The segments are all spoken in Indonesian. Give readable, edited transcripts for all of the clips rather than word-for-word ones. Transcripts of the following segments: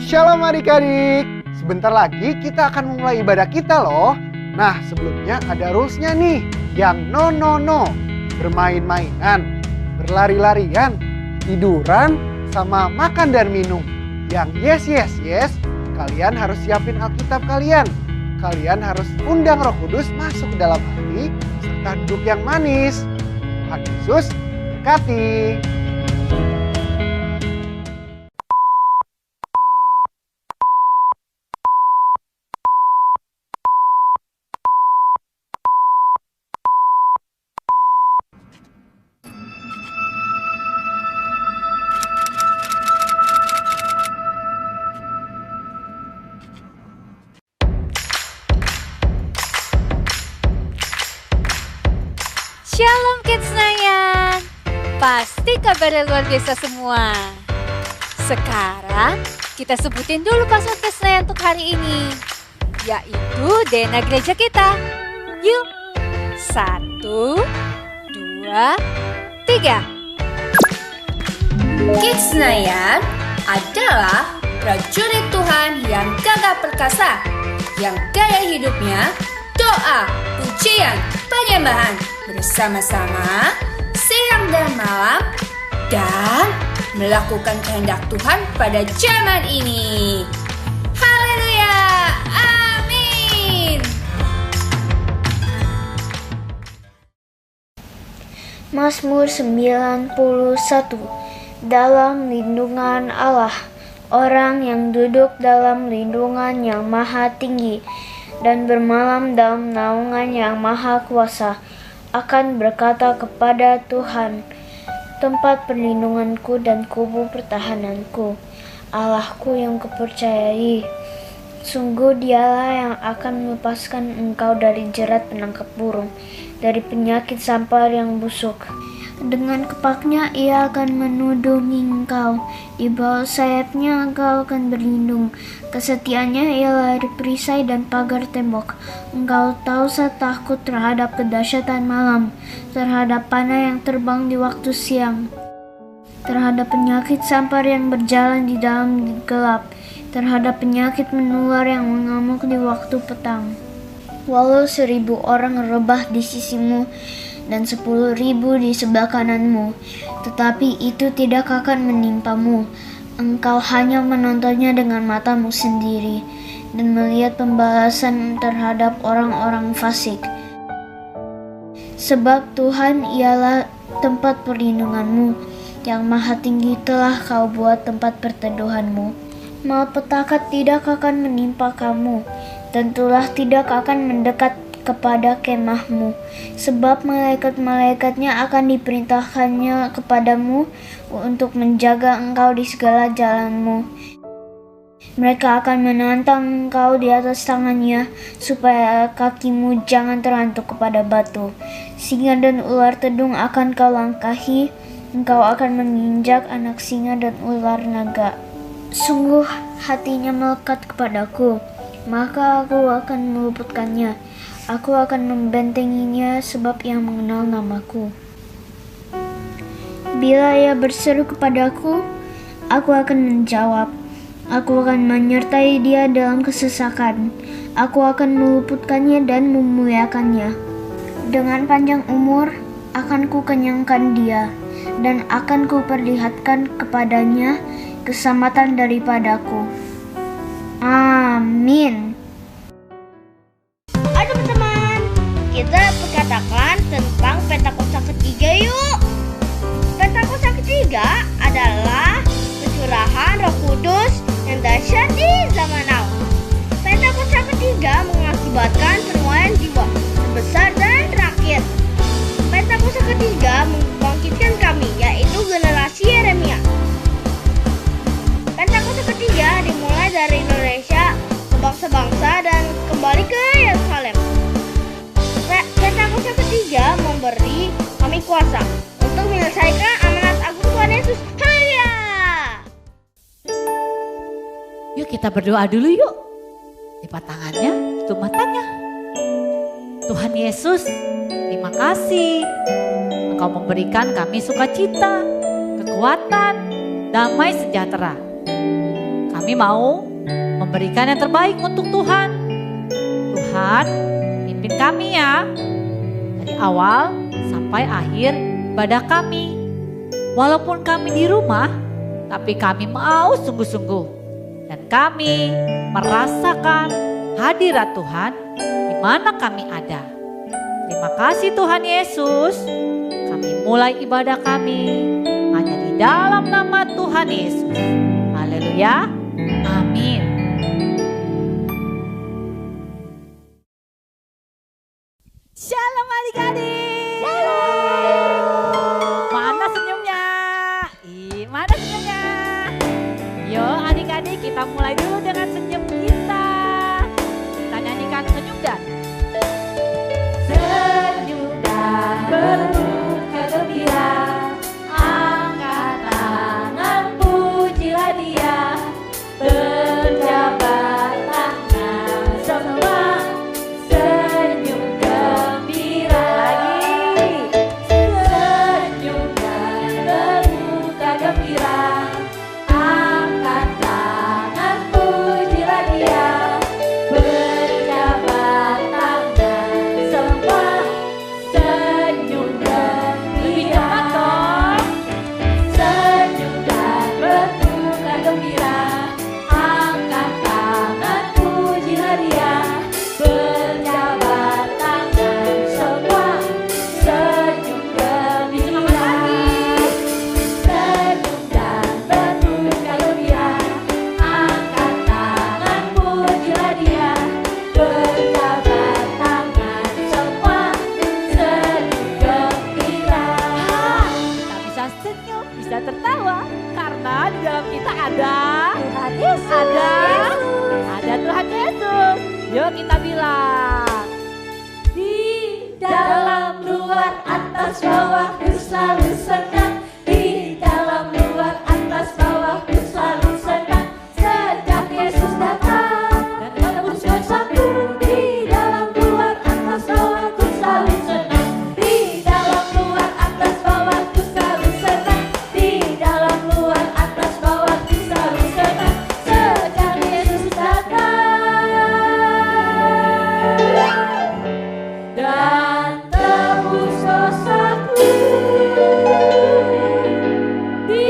Shalom adik-adik. Sebentar lagi kita akan memulai ibadah kita loh. Nah sebelumnya ada rules-nya nih. Yang no. Bermain-mainan, berlari-larian, tiduran, sama makan dan minum. Yang yes. Kalian harus siapin Alkitab kalian. Kalian harus undang Roh Kudus masuk ke dalam hati serta duduk yang manis. Tuhan Yesus berkati. Shalom Kids Nayan, pasti kabarnya luar biasa semua. Sekarang kita sebutin dulu password Kids Nayan untuk hari ini, yaitu DNA gereja kita. Yuk, 1, 2, 3. Kids Nayan adalah prajurit Tuhan yang gagah perkasa, yang gaya hidupnya doa, pujian, penyembahan bersama-sama siang dan malam dan melakukan kehendak Tuhan pada zaman ini. Haleluya, amin. Mazmur 91. Dalam lindungan Allah, orang yang duduk dalam lindungan yang maha tinggi dan bermalam dalam naungan yang maha kuasa akan berkata kepada Tuhan, tempat perlindunganku dan kubu pertahananku, Allahku yang kupercayai. Sungguh dialah yang akan melepaskan engkau dari jerat penangkap burung, dari penyakit sampar yang busuk. Dengan kepaknya ia akan menudungi engkau, di bawah sayapnya engkau akan berlindung. Kesetiaannya ialah perisai dan pagar tembok. Engkau tahu takut terhadap kedahsyatan malam, terhadap panah yang terbang di waktu siang, terhadap penyakit sampar yang berjalan di dalam gelap, terhadap penyakit menular yang mengamuk di waktu petang. Walau 1000 orang rebah di sisimu dan 10.000 di sebelah kananmu, tetapi itu tidak akan menimpamu. Engkau hanya menontonnya dengan matamu sendiri dan melihat pembalasan terhadap orang-orang fasik. Sebab Tuhan ialah tempat perlindunganmu, yang maha tinggi telah kau buat tempat perteduhanmu. Malapetaka tidak akan menimpa kamu, dan tulah tidak akan mendekat kepada kemahmu, sebab malaikat-malaikatnya akan diperintahkannya kepadamu untuk menjaga engkau di segala jalanmu. Mereka akan menantang engkau di atas tangannya, supaya kakimu jangan terhantuk kepada batu. Singa dan ular tedung akan kau langkahi, engkau akan menginjak anak singa dan ular naga. Sungguh hatinya melekat kepadaku, maka aku akan meluputkannya. Aku akan membentenginya sebab ia mengenal namaku. Bila ia berseru kepadaku, aku akan menjawab. Aku akan menyertai dia dalam kesesakan. Aku akan meluputkannya dan memuliakannya. Dengan panjang umur akan kukenyangkan dia, dan akan kuperlihatkan kepadanya keselamatan daripadaku. Amin. Kita perkatakan tentang Pentakosta ketiga yuk. Pentakosta ketiga adalah pencurahan Roh Kudus yang dahsyat di zaman now. Pentakosta ketiga mengakibatkan penuaian jiwa terbesar dan terakhir. Pentakosta ketiga membangkitkan kami, yaitu generasi Yeremia. Pentakosta ketiga dimulai dari Indonesia ke bangsa-bangsa dan kembali ke Yerusalem. Pentakosta ketiga memberi kami kuasa untuk menyelesaikan amanat agung Tuhan Yesus. Haleluya! Yuk kita berdoa dulu yuk. Lipat tangannya, tutup matanya. Tuhan Yesus, terima kasih. Engkau memberikan kami sukacita, kekuatan, damai sejahtera. Kami kami mau memberikan yang terbaik untuk Tuhan. Tuhan, pimpin kami ya, dari awal sampai akhir ibadah kami. Walaupun kami di rumah, tapi kami mau sungguh-sungguh. Dan kami merasakan hadirat Tuhan di mana kami ada. Terima kasih Tuhan Yesus. Kami mulai ibadah kami hanya di dalam nama Tuhan Yesus. Haleluya. Amin. Shalom adik-adik. Mana senyumnya? Mana senyumnya? Yuk adik-adik, kita mulai dulu dengan senyum kita. Kita nyanyikan senyum dan berduka gembira. Angkat tangan, pujilah Dia. Berjabat tangan semua, senyum gembira. Lagi senyum dan berduka gembira. Angkat tangan, pujilah Dia. Berjabat tangan semua, senyum gembira. Senyum dan berduka gembira. Angkat tangan, pujilah Dia. Berjabat tangan semua, senyum gembira. Senyum dan berduka gembira. Angkat tangan, pujilah Dia. Berjabat tangan semua, senyum gembira. Kita bisa senyum, bisa tertawa, karena di dalam kita ada Tuhan Yesus. Ada Tuhan Yesus. Yuk kita bilang, di dalam luar atas bawah ku selalu senang. Di dalam luar atas bawah ku selalu senang. Sejak Yesus datang dan menebus dosaku. Di dalam luar atas bawah ku selalu senang. Di dalam luar atas bawah ku selalu senang. Di dalam luar atas bawah ku selalu senang. Sejak Yesus datang dan tebus dosaku. Di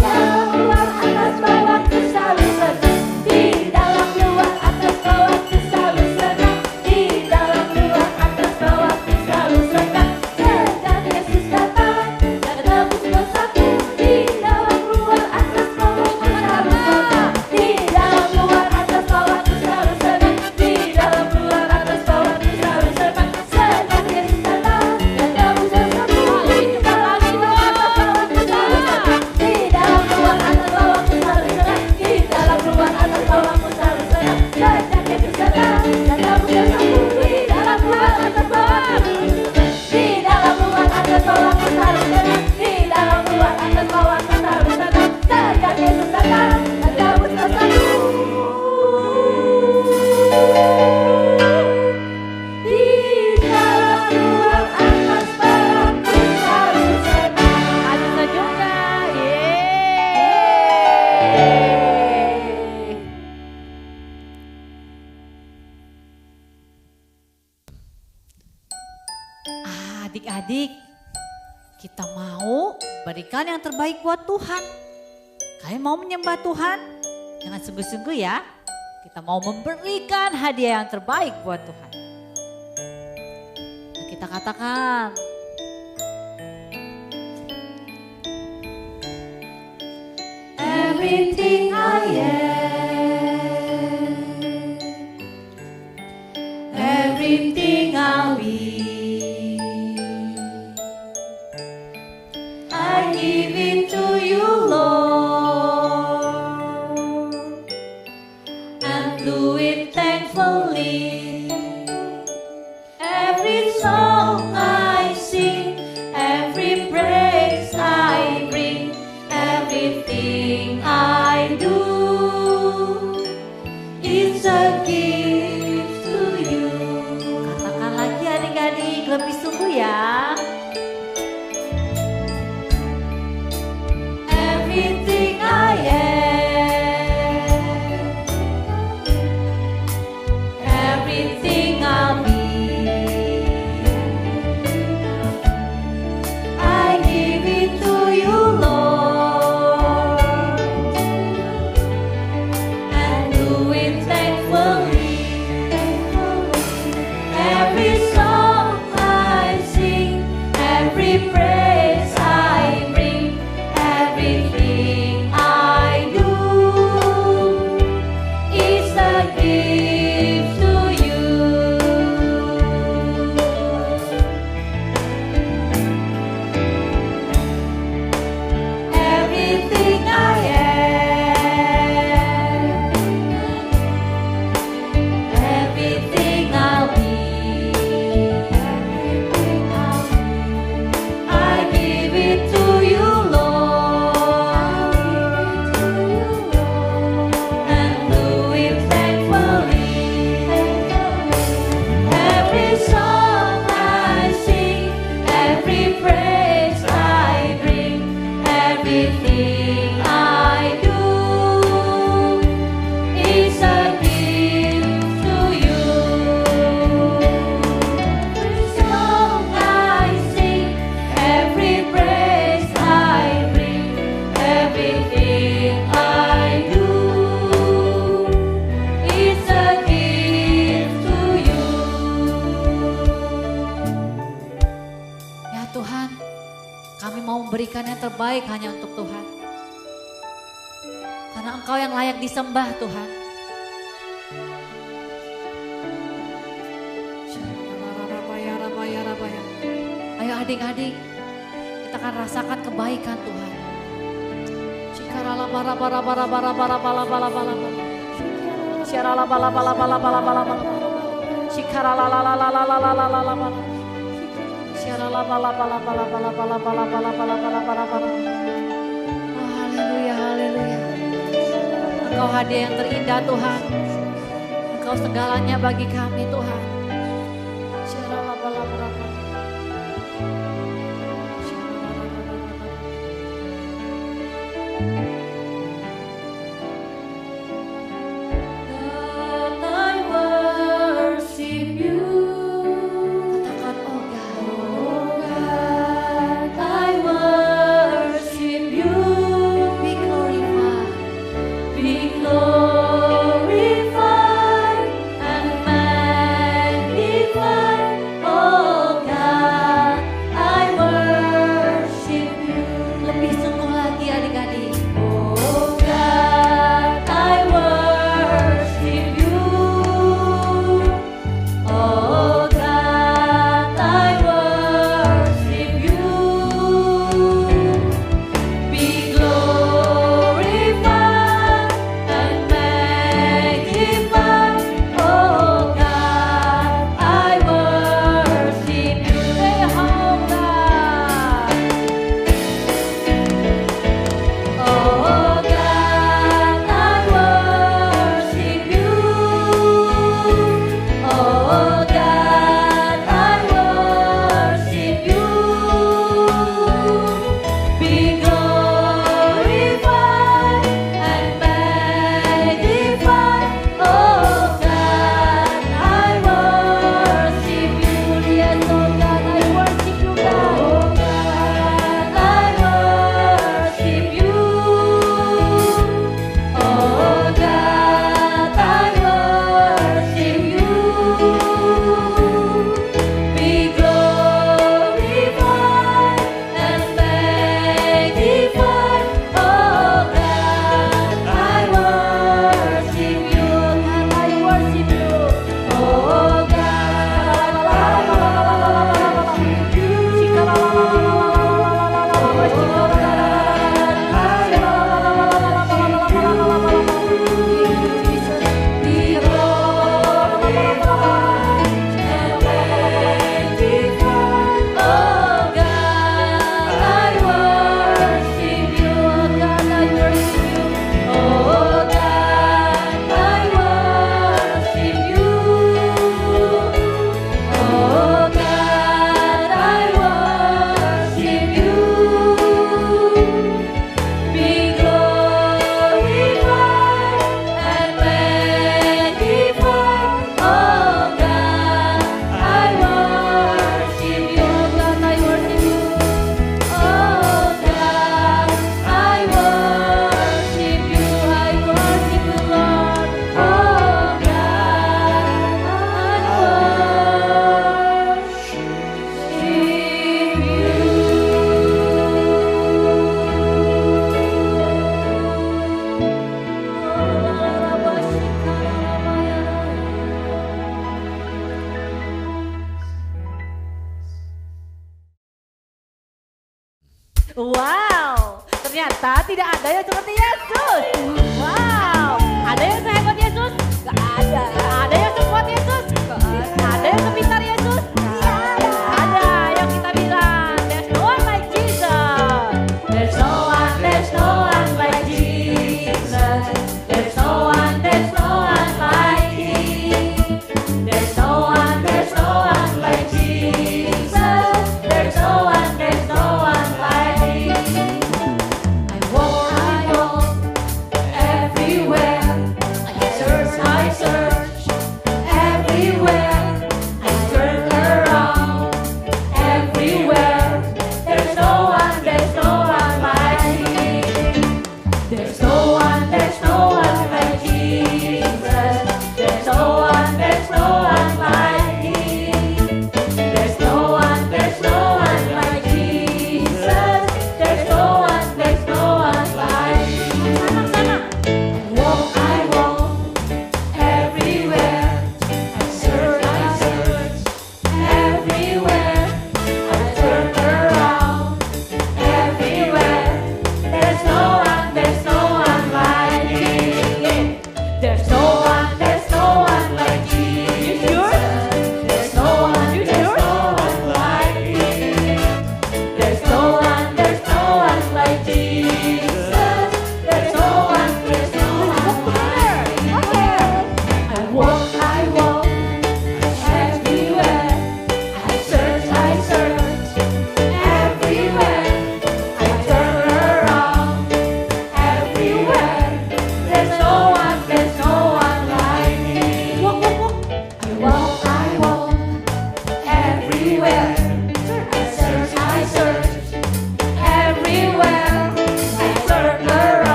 dalam luar atas bawah ku selalu senang. Di dalam luar atas bawah ku selalu senang. Di dalam luar atas bawah ku selalu senang. Sejak Yesus datang dan tebus dosaku. Di dalam luar atas bawah ku selalu senang. Di dalam luar atas bawah ku selalu senang. Di dalam luar atas bawah ku selalu senang. Sejak Yesus datang dan tebus dosaku. Di dalam luar atas bawah ku selalu senang. Di dalam luar atas bawah ku selalu senang. Di dalam luar atas bawah ku selalu senang. Sejak Yesus datang dan tebus dosaku. Di dalam luar atas bawah ku. Di dalam luar atas bawah ku selalu senang. Di dalam luar atas bawah ku selalu senang. Sejak Yesus datang dan tebus dosaku. Di dalam luar atas bawah ku selalu senang. Ada senyumnya. Adik-adik, kita mau berikan yang terbaik buat Tuhan. Kalian mau menyembah Tuhan? Dengan sungguh-sungguh ya. Kita mau memberikan hadiah yang terbaik buat Tuhan. Nah, kita katakan, everything I am, everything I'll be, I give it to you, Lord, and do it thankfully. Every song I sing, every praise I bring, everything I do, it's a gift to you. Katakan lagi adik-adik, lebih sungguh ya. Everything I am, memberikan yang terbaik hanya untuk Tuhan. Karena Engkau yang layak disembah Tuhan. Ayo adik-adik, kita akan rasakan kebaikan Tuhan. Haleluya, haleluya. Engkau hadiah yang terindah Tuhan. Engkau segalanya bagi kami Tuhan. God, I worship you. Katakan oh God. Oh God, I worship you. Be glorified. Be glorified and magnified. Oh God, I worship you. Lebih sungguh lagi adik-adik. Oh God, I worship you. Oh God, I worship you. Be glorified and magnified. Oh God, I worship you. Hey, oh God. Oh God, I worship you. Oh God, I worship you. Be glorified and magnified. Oh God, I worship you. Yes, oh God, I worship you, God. Oh God, I worship you. Oh God, I worship you. Be glorified and magnified. Oh God, I worship you. God, I worship you. Oh God, I worship you. Be glorified and magnified. Oh God, I worship you. God, I worship you. Oh God, I worship you. I worship you, Lord. Oh God, I Wow, ternyata tidak ada yang seperti Yesus. Wow, ada yang sehebat Yesus? Gak ada. Ada yang sekuat Yesus? Gak ada. Ada yang sepintar Yesus? Gak ada. Ada yang kita bilang, there's no one like Jesus. There's no one like Jesus. There's no one like Him. There's no one like Jesus. There's no one like Him. I walk everywhere. I search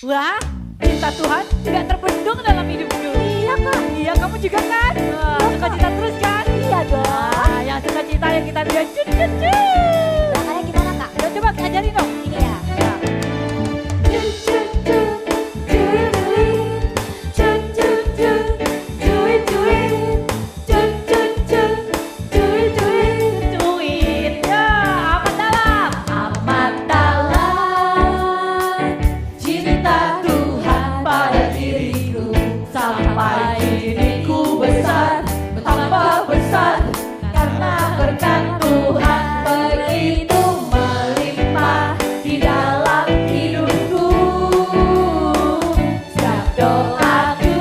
Wah, cinta Tuhan tidak terbendung dalam hidupku. Iya kak. Iya, kamu juga kan? Suka cita terus kan? Iya dong. Yang suka cita yang kita bilang cut cut cut. Caranya gimana kak? Udah coba ajarin dong. Ini ya. Cuit. Ya, amat dalam. Amat dalam cinta Tuhan pada diriku, sampai kini ku besar, betapa besar karena berkat Tuhan begitu melimpah di dalam hidupku. Setiap doaku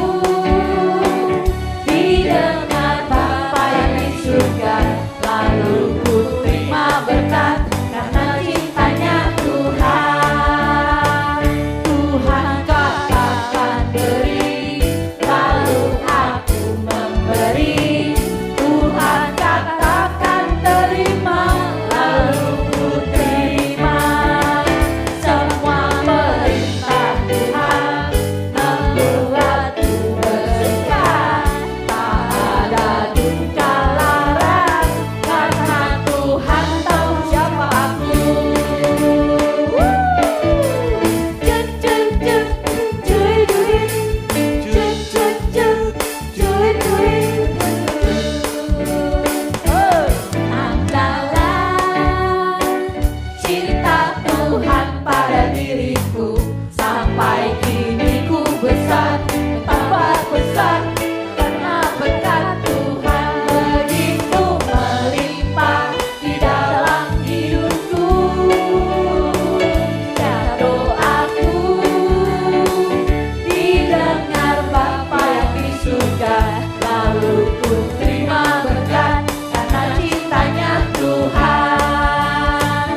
didengar Bapa yang di surga, lalu ku terima berkat karena cintanya Tuhan. Tuhan katakan beri, lalu aku memberi. Tuhan katakan terima, lalu ku terima. Semua perintah Tuhan membuatku bersuka, tak ada duka larang karena Tuhan tahu siapa aku. Cut cut cut, cuy cuy, cut cut cut, cuy cuy. Andalan cinta Tuhan pada diriku, sampai kini ku besar, betapa besar karena berkat Tuhan begitu melimpah di dalam hidupku. Dan doaku didengar Bapa yang di surga, lalu ku terima berkat karena cintanya Tuhan.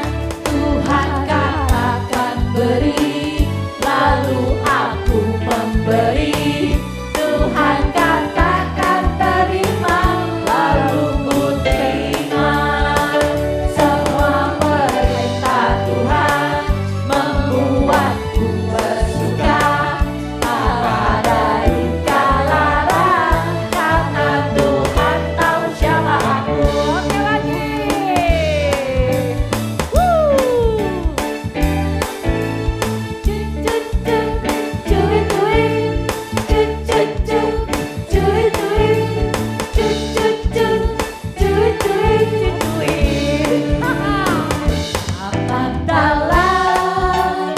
Tuhan katakan beri, lalu aku memberi. Tuhan katakan terima, lalu ku terima. Semua perintah Tuhan membuatku bersuka, tak ada duka larang karena Tuhan tahu siapa aku. Oke lagi. Amat dalam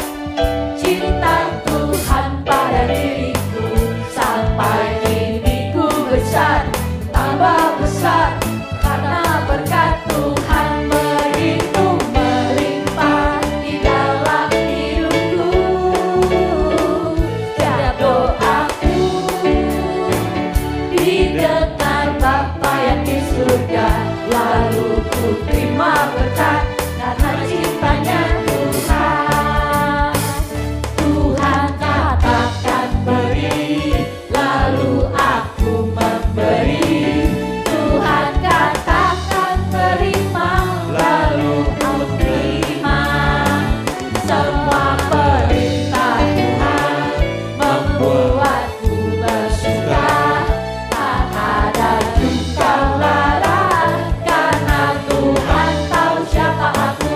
cinta Tuhan pada diriku, sampai kini ku besar, tambah besar karena berkat Tuhan begitu melimpah di dalam hidupku. Setiap doaku didengar Bapa yang di surga, lalu ku terima berkat karena cintanya Tuhan. Tuhan katakan beri, lalu aku memberi. Tuhan katakan terima, lalu aku terima. Semua perintah Tuhan membuatku bersuka, tak ada duka larang karena Tuhan tahu siapa aku.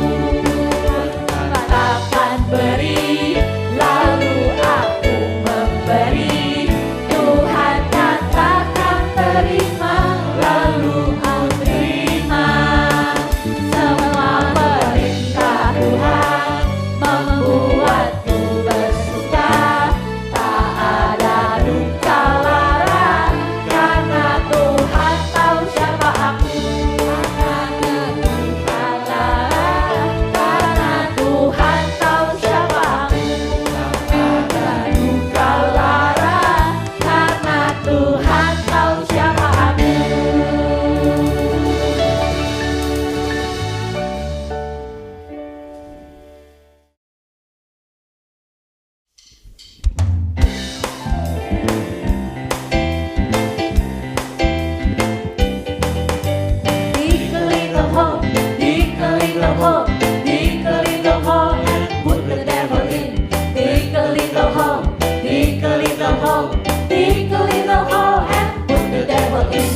Katakan beri, lalu aku memberi. Tuhan katakan terima, lalu aku terima. Semua perintah Tuhan membuatku bersuka, tak ada hole, dig a little hole and put the devil in.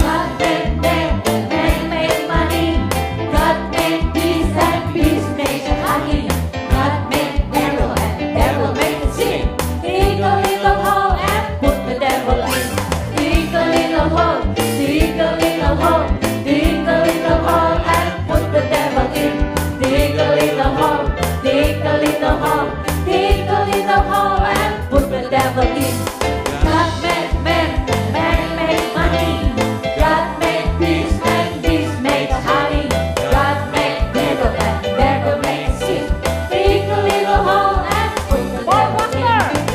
God made man, man made money. God made bees and bees made honey. God made devil and devil made sin. Dig a little hole and put the devil in. Dig a little hole, dig a little hole, dig a little hole and put the devil in. Dig a little hole, dig a little hole, dig a little hole and put the devil in. God made man, man made money. God made bees and bees made honey. God made devil and devil made sin. Dig a little hole and put the devil in.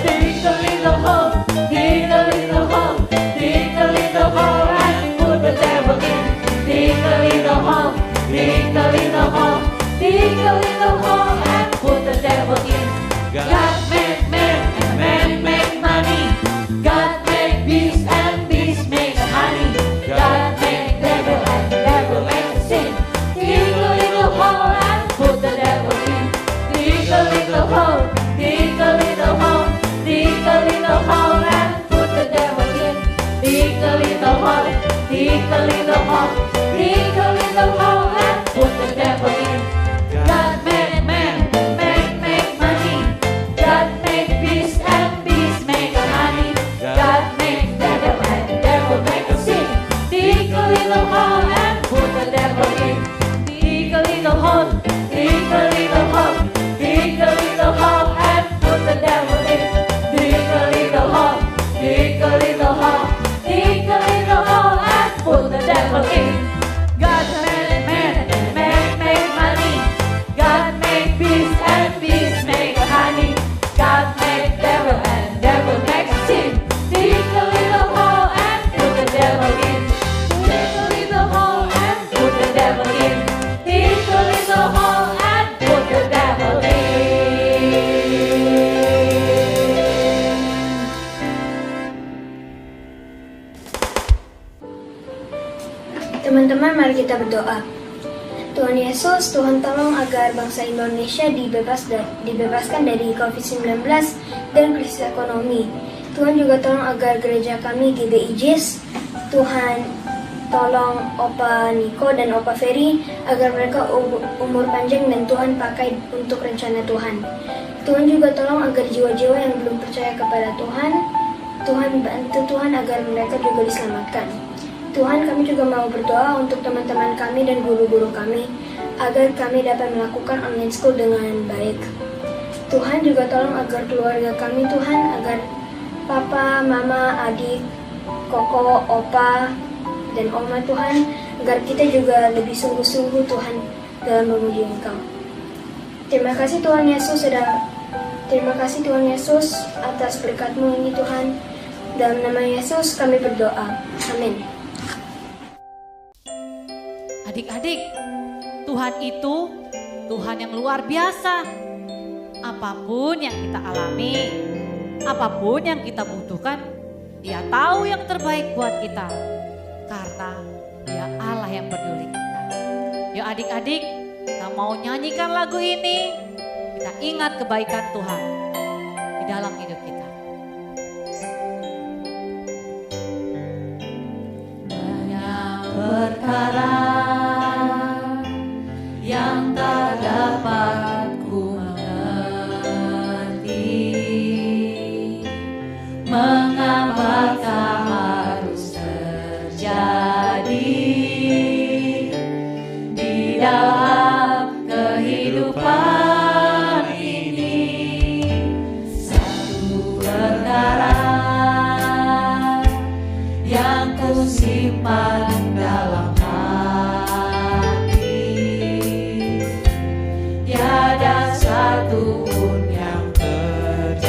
Dig a little hole, dig a little hole, dig a little hole and put the devil in. Dig a little hole, dig a little hole, dig a little hole and put the devil in. God made man, man made money. God made bees and bees made honey. God made devil and devil made sin. Dig a little hole and put the devil in. Dig a little hole, dig a little hole, dig a little hole and put the devil in. Dig a little hole, dig a little hole, dig a little hole and put the devil in. God made man, man made money. God made bees and bees made honey. God made devil and devil made sin. Dig a little hole and put the devil in. Dig a little hole, dig a little hole, dig a little hole and put the devil in. Dig a little hole, dig a little hole, dig a little hole and put the devil in. God made man, man made money. God made bees and bees made honey. God made devil and devil made sin. Dig a little hole and put the devil in. Dig a little hole and put the devil in. Dig a little hole and put the devil in. Teman-teman, mari kita berdoa. Tuhan Yesus, Tuhan tolong agar bangsa Indonesia dibebaskan dari COVID-19 dan krisis ekonomi. Tuhan juga tolong agar gereja kami GBI JIS, Tuhan tolong Opa Niko dan Opa Ferry agar mereka umur panjang dan Tuhan pakai untuk rencana Tuhan. Tuhan juga tolong agar jiwa-jiwa yang belum percaya kepada Tuhan bantu Tuhan agar mereka juga diselamatkan. Tuhan, kami juga mau berdoa untuk teman-teman kami dan guru-guru kami agar kami dapat melakukan online school dengan baik. Tuhan juga tolong agar keluarga kami, Tuhan, agar papa, mama, adik, koko, opa, dan oma, Tuhan, agar kita juga lebih sungguh-sungguh, Tuhan, dalam memuji Engkau. Terima kasih Tuhan Yesus atas berkat-Mu ini, Tuhan. Dalam nama Yesus kami berdoa. Amin. Adik-adik, Tuhan itu Tuhan yang luar biasa. Apapun yang kita alami, apapun yang kita butuhkan, Dia tahu yang terbaik buat kita. Karena Dia Allah yang peduli kita. Yuk adik-adik, kita mau nyanyikan lagu ini. Kita ingat kebaikan Tuhan di dalam hidup kita. Banyak perkara yang tak dapat ku mengerti, mengapakah harus terjadi di dalam kehidupan ini. Satu perkara yang ku simpan dalam hati, tiada satu pun yang terjadi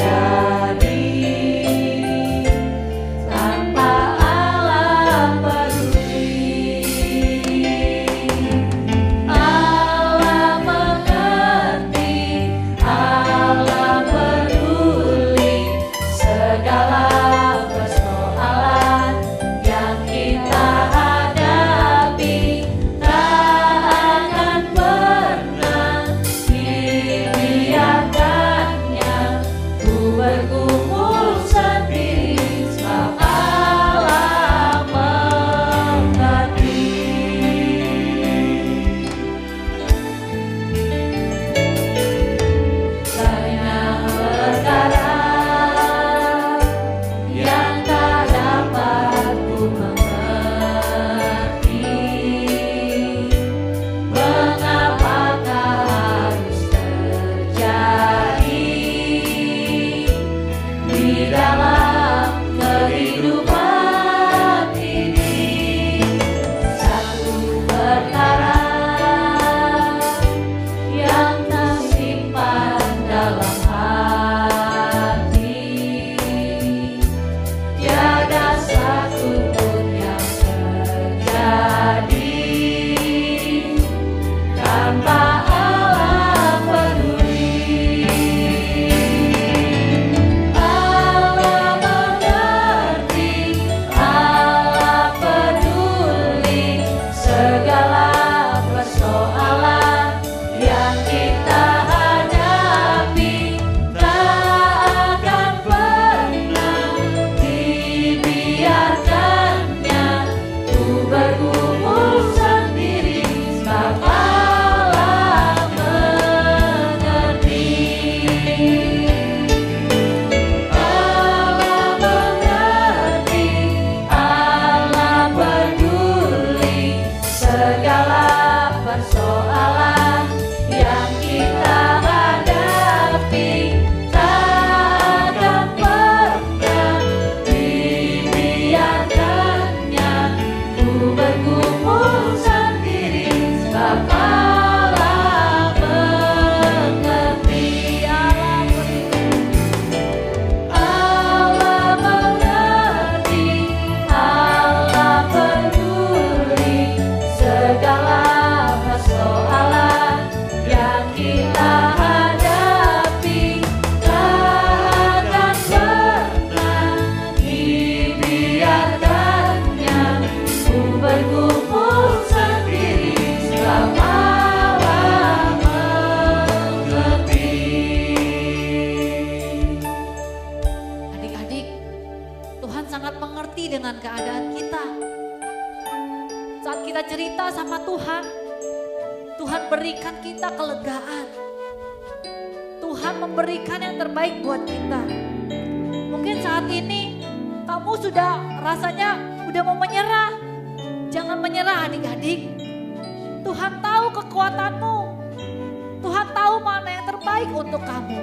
tanpa Allah peduli. Allah mengerti, Allah peduli segala persoalan yang kita sangat mengerti dengan keadaan kita. Saat kita cerita sama Tuhan, Tuhan berikan kita kelegaan. Tuhan memberikan yang terbaik buat kita. Mungkin saat ini kamu sudah rasanya udah mau menyerah. Jangan menyerah adik-adik. Tuhan tahu kekuatanmu. Tuhan tahu mana yang terbaik untuk kamu.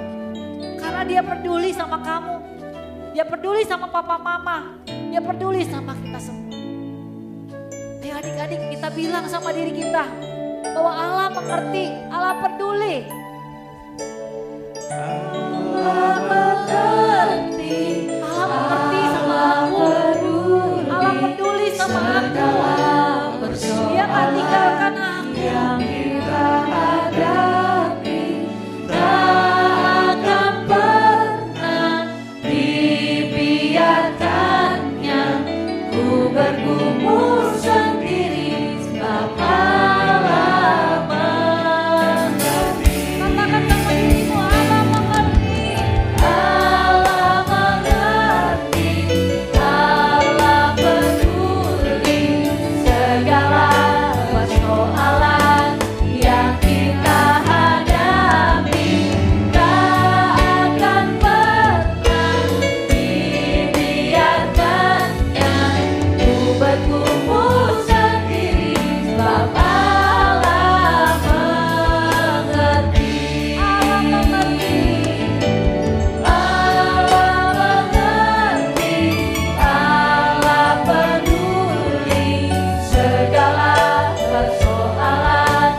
Karena dia peduli sama kamu. Dia peduli sama papa mama. Dia peduli sama kita semua. Ayo adik-adik, kita bilang sama diri kita bahwa Allah mengerti, Allah peduli. Allah mengerti sama aku. Allah peduli sama aku. Dia tak tinggalkan aku. Yang kita hadapi tak akan pernah dibiarkannya. Ku bergumul sendiri sebab Allah mengerti. Katakan sama dirimu, Allah mengerti. Allah mengerti. Allah peduli segala persoalan yang kita hadapi. Tak akan pernah dibiarkannya. Ku bergumul sendiri sebab Allah mengerti. Allah mengerti. Allah mengerti. Allah peduli segala persoalan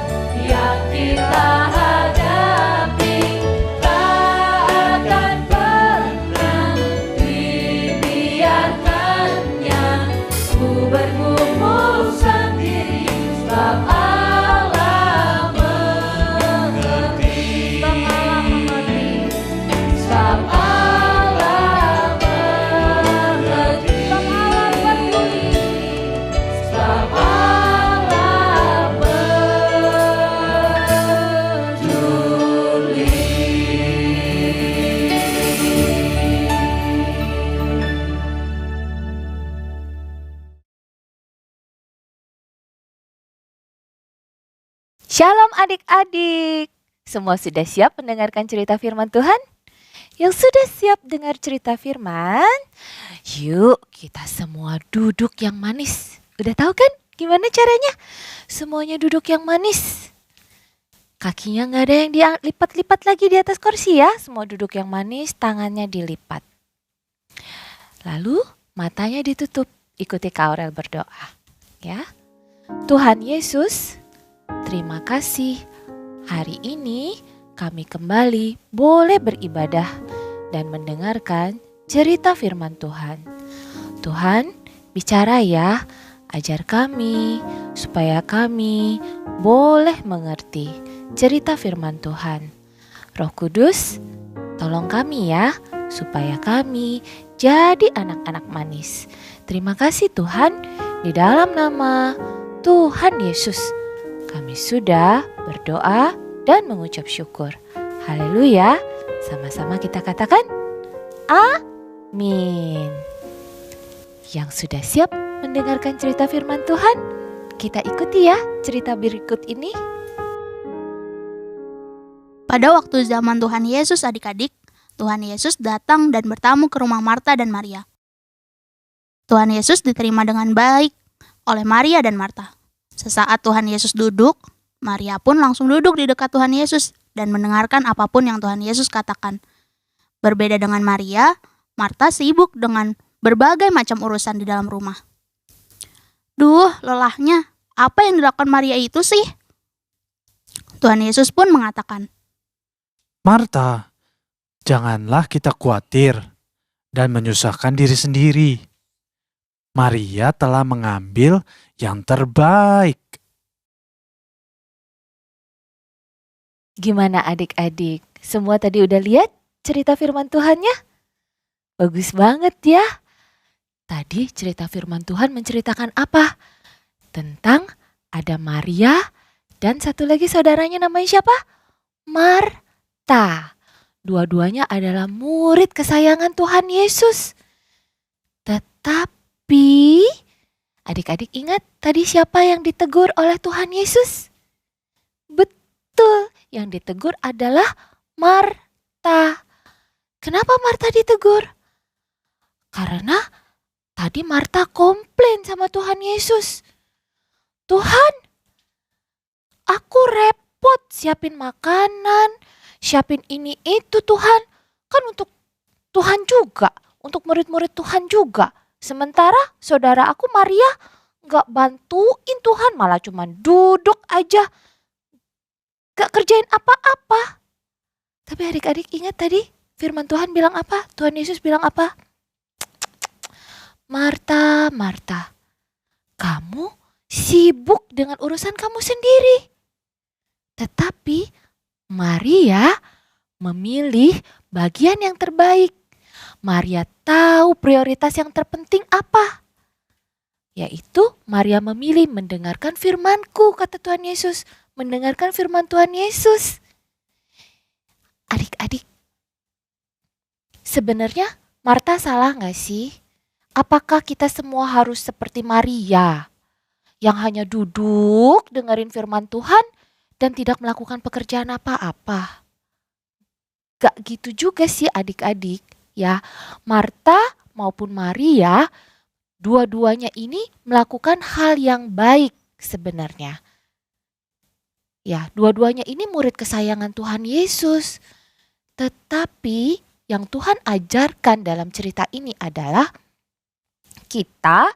yang kita hadapi. Tak akan pernah dibiarkannya. Ku bergumul sendiri sebab Allah mengerti. Sebab Allah mengerti. Sebab Allah mengerti. Sebab Allah peduli. Sebab Allah peduli. Shalom adik-adik. Semua sudah siap mendengarkan cerita firman Tuhan? Yang sudah siap dengar cerita firman, yuk kita semua duduk yang manis. Udah tahu kan gimana caranya? Semuanya duduk yang manis. Kakinya nggak ada yang dilipat-lipat lagi di atas kursi ya. Semua duduk yang manis, tangannya dilipat. Lalu matanya ditutup. Ikuti Kak Aurel berdoa. Ya. Tuhan Yesus, terima kasih. Hari ini kami kembali boleh beribadah dan mendengarkan cerita firman Tuhan. Tuhan, bicara ya, ajar kami supaya kami boleh mengerti cerita firman Tuhan. Roh Kudus, tolong kami ya, supaya kami jadi anak-anak manis. Terima kasih Tuhan, di dalam nama Tuhan Yesus kami sudah berdoa dan mengucap syukur. Haleluya. Sama-sama kita katakan amin. Yang sudah siap mendengarkan cerita firman Tuhan, kita ikuti ya cerita berikut ini. Pada waktu zaman Tuhan Yesus adik-adik, Tuhan Yesus datang dan bertamu ke rumah Marta dan Maria. Tuhan Yesus diterima dengan baik oleh Maria dan Marta. Sesaat Tuhan Yesus duduk, Maria pun langsung duduk di dekat Tuhan Yesus dan mendengarkan apapun yang Tuhan Yesus katakan. Berbeda dengan Maria, Marta sibuk dengan berbagai macam urusan di dalam rumah. Duh, lelahnya, apa yang dilakukan Maria itu sih? Tuhan Yesus pun mengatakan, Marta, janganlah kita khawatir dan menyusahkan diri sendiri. Maria telah mengambil yang terbaik. Gimana adik-adik? Semua tadi udah lihat cerita firman Tuhannya? Bagus banget ya. Tadi cerita firman Tuhan menceritakan apa? Tentang ada Maria dan satu lagi saudaranya namanya siapa? Marta. Dua-duanya adalah murid kesayangan Tuhan Yesus. Tetapi Adik-adik ingat tadi siapa yang ditegur oleh Tuhan Yesus? Betul, yang ditegur adalah Marta. Kenapa Marta ditegur? Karena tadi Marta komplain sama Tuhan Yesus. Tuhan, aku repot siapin makanan, siapin ini itu Tuhan. Kan untuk Tuhan juga, untuk murid-murid Tuhan juga. Sementara saudara aku Maria gak bantuin Tuhan, malah cuma duduk aja. Gak kerjain apa-apa. Tapi adik-adik ingat tadi firman Tuhan bilang apa? Tuhan Yesus bilang apa? Marta, Marta, kamu sibuk dengan urusan kamu sendiri. Tetapi Maria memilih bagian yang terbaik. Maria tahu prioritas yang terpenting apa. Yaitu Maria memilih mendengarkan firman-Ku, kata Tuhan Yesus. Mendengarkan firman Tuhan Yesus. Adik-adik, sebenarnya Marta salah gak sih? Apakah kita semua harus seperti Maria yang hanya duduk dengerin firman Tuhan dan tidak melakukan pekerjaan apa-apa? Gak gitu juga sih adik-adik ya. Marta maupun Maria, dua-duanya ini melakukan hal yang baik sebenarnya. Ya, dua-duanya ini murid kesayangan Tuhan Yesus. Tetapi yang Tuhan ajarkan dalam cerita ini adalah kita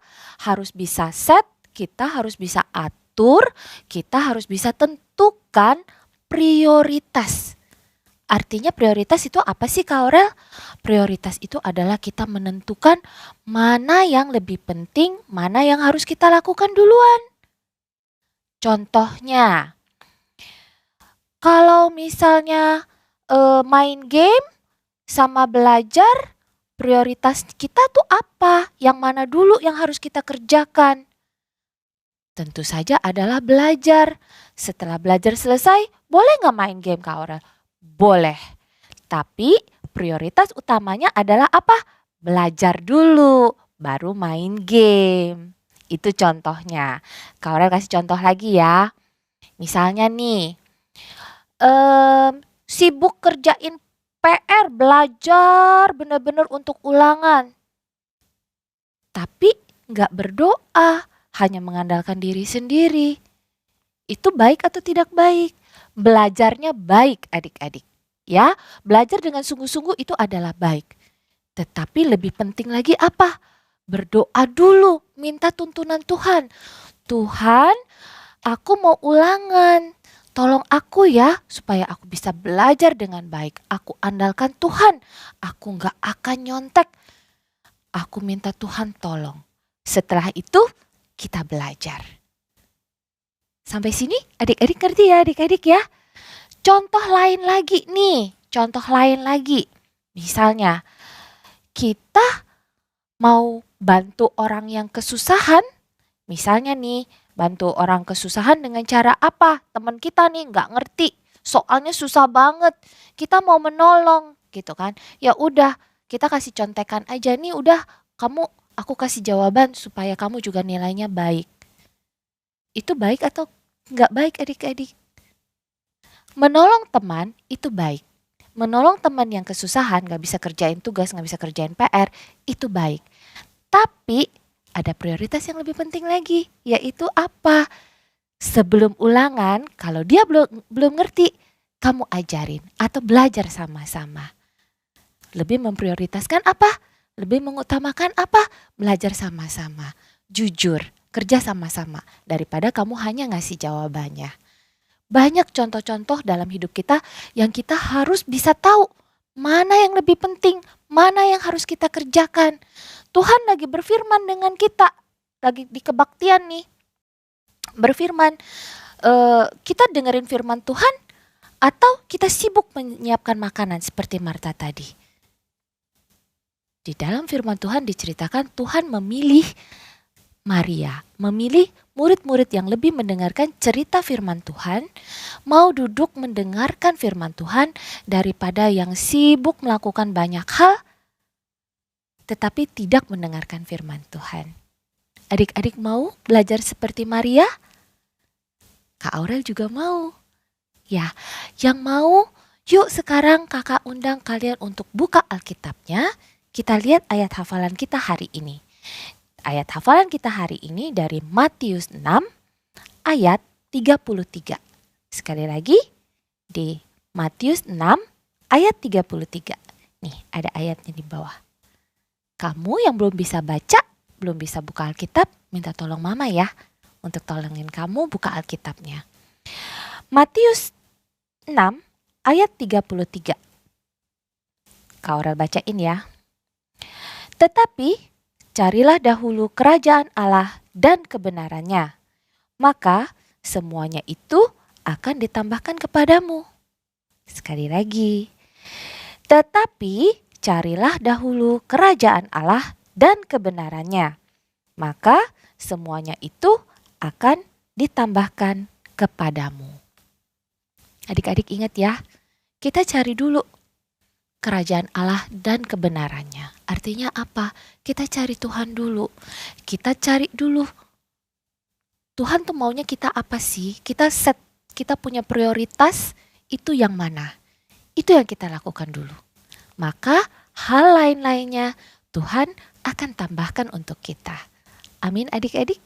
harus bisa set, kita harus bisa atur, kita harus bisa tentukan prioritas. Artinya prioritas itu apa sih Kak Aurel? Prioritas itu adalah kita menentukan mana yang lebih penting, mana yang harus kita lakukan duluan. Contohnya, kalau misalnya main game sama belajar, prioritas kita tuh apa? Yang mana dulu yang harus kita kerjakan? Tentu saja adalah belajar. Setelah belajar selesai, boleh gak main game Kak Aurel? Boleh. Tapi prioritas utamanya adalah apa? Belajar dulu, baru main game. Itu contohnya. Kak Aurel kasih contoh lagi ya. Misalnya nih, sibuk kerjain PR, belajar benar-benar untuk ulangan. Tapi gak berdoa, hanya mengandalkan diri sendiri. Itu baik atau tidak baik? Belajarnya baik adik-adik. Ya, belajar dengan sungguh-sungguh itu adalah baik. Tetapi lebih penting lagi apa? Berdoa dulu, minta tuntunan Tuhan. Tuhan, aku mau ulangan. Tolong aku ya, supaya aku bisa belajar dengan baik. Aku andalkan Tuhan, aku gak akan nyontek. Aku minta Tuhan tolong. Setelah itu kita belajar. Sampai sini adik-adik ngerti ya adik-adik ya. Contoh lain lagi nih, contoh lain lagi. Misalnya kita mau bantu orang yang kesusahan. Misalnya nih, bantu orang kesusahan dengan cara apa? Teman kita nih nggak ngerti, soalnya susah banget. Kita mau menolong gitu kan. Ya udah, kita kasih contekan aja nih, udah aku kasih jawaban supaya kamu juga nilainya baik. Itu baik atau nggak baik adik-adik? Menolong teman itu baik. Menolong teman yang kesusahan, nggak bisa kerjain tugas, nggak bisa kerjain PR, itu baik. Tapi ada prioritas yang lebih penting lagi, yaitu apa? Sebelum ulangan, kalau dia belum ngerti, kamu ajarin atau belajar sama-sama. Lebih memprioritaskan apa? Lebih mengutamakan apa? Belajar sama-sama, jujur, kerja sama-sama, daripada kamu hanya ngasih jawabannya. Banyak contoh-contoh dalam hidup kita yang kita harus bisa tahu mana yang lebih penting, mana yang harus kita kerjakan. Tuhan lagi berfirman dengan kita, lagi di kebaktian nih, berfirman, kita dengerin firman Tuhan atau kita sibuk menyiapkan makanan seperti Marta tadi. Di dalam firman Tuhan diceritakan Tuhan memilih Maria, memilih murid-murid yang lebih mendengarkan cerita firman Tuhan, mau duduk mendengarkan firman Tuhan daripada yang sibuk melakukan banyak hal tetapi tidak mendengarkan firman Tuhan. Adik-adik mau belajar seperti Maria? Kak Aurel juga mau. Ya, yang mau, yuk sekarang kakak undang kalian untuk buka Alkitabnya. Kita lihat ayat hafalan kita hari ini. Ayat hafalan kita hari ini dari Matius 6 ayat 33. Sekali lagi di Matius 6 ayat 33. Nih ada ayatnya di bawah. Kamu yang belum bisa baca, belum bisa buka Alkitab, minta tolong mama ya untuk tolongin kamu buka Alkitabnya. Matius 6 ayat 33. Kak Aurel bacain ya. Tetapi carilah dahulu kerajaan Allah dan kebenarannya, maka semuanya itu akan ditambahkan kepadamu. Sekali lagi. Tetapi carilah dahulu kerajaan Allah dan kebenarannya, maka semuanya itu akan ditambahkan kepadamu. Adik-adik ingat ya, kita cari dulu kerajaan Allah dan kebenarannya. Artinya apa? Kita cari Tuhan dulu. Kita cari dulu. Tuhan tuh maunya kita apa sih? Kita punya prioritas itu yang mana? Itu yang kita lakukan dulu. Maka hal lain-lainnya Tuhan akan tambahkan untuk kita. Amin adik-adik?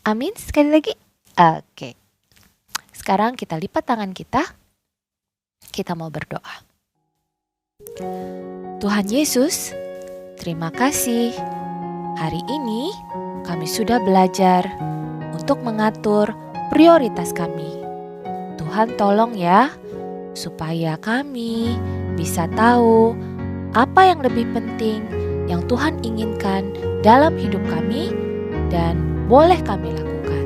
Amin sekali lagi? Oke. Sekarang kita lipat tangan kita. Kita mau berdoa. Tuhan Yesus, terima kasih. Hari ini kami sudah belajar untuk mengatur prioritas kami. Tuhan tolong ya, supaya kami bisa tahu apa yang lebih penting yang Tuhan inginkan dalam hidup kami dan boleh kami lakukan.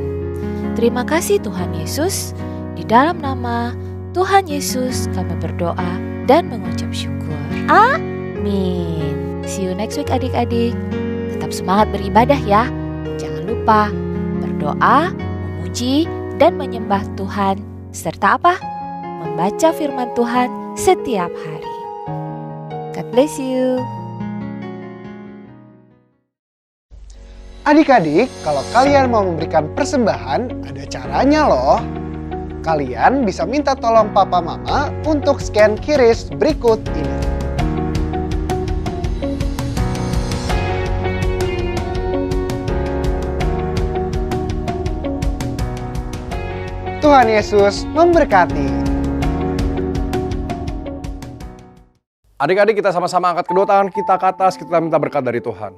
Terima kasih Tuhan Yesus, di dalam nama Tuhan Yesus kami berdoa dan mengucap syukur. Amin. See you next week adik-adik. Tetap semangat beribadah ya. Jangan lupa berdoa, memuji, dan menyembah Tuhan. Serta apa? Membaca firman Tuhan setiap hari. God bless you. Adik-adik, kalau kalian mau memberikan persembahan, ada caranya loh. Kalian bisa minta tolong papa mama untuk scan QRIS berikut ini. Tuhan Yesus memberkati. Adik-adik, kita sama-sama angkat kedua tangan kita ke atas, kita minta berkat dari Tuhan.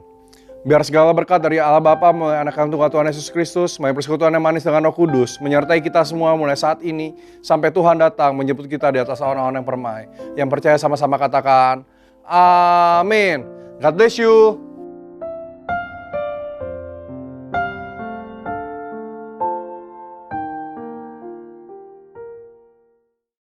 Biar segala berkat dari Allah Bapa melalui anak kandung Tuhan Yesus Kristus, melalui persekutuan yang manis dengan Roh Kudus, menyertai kita semua mulai saat ini sampai Tuhan datang menjemput kita di atas awan-awan yang permai. Yang percaya sama-sama katakan, Amin. God bless you.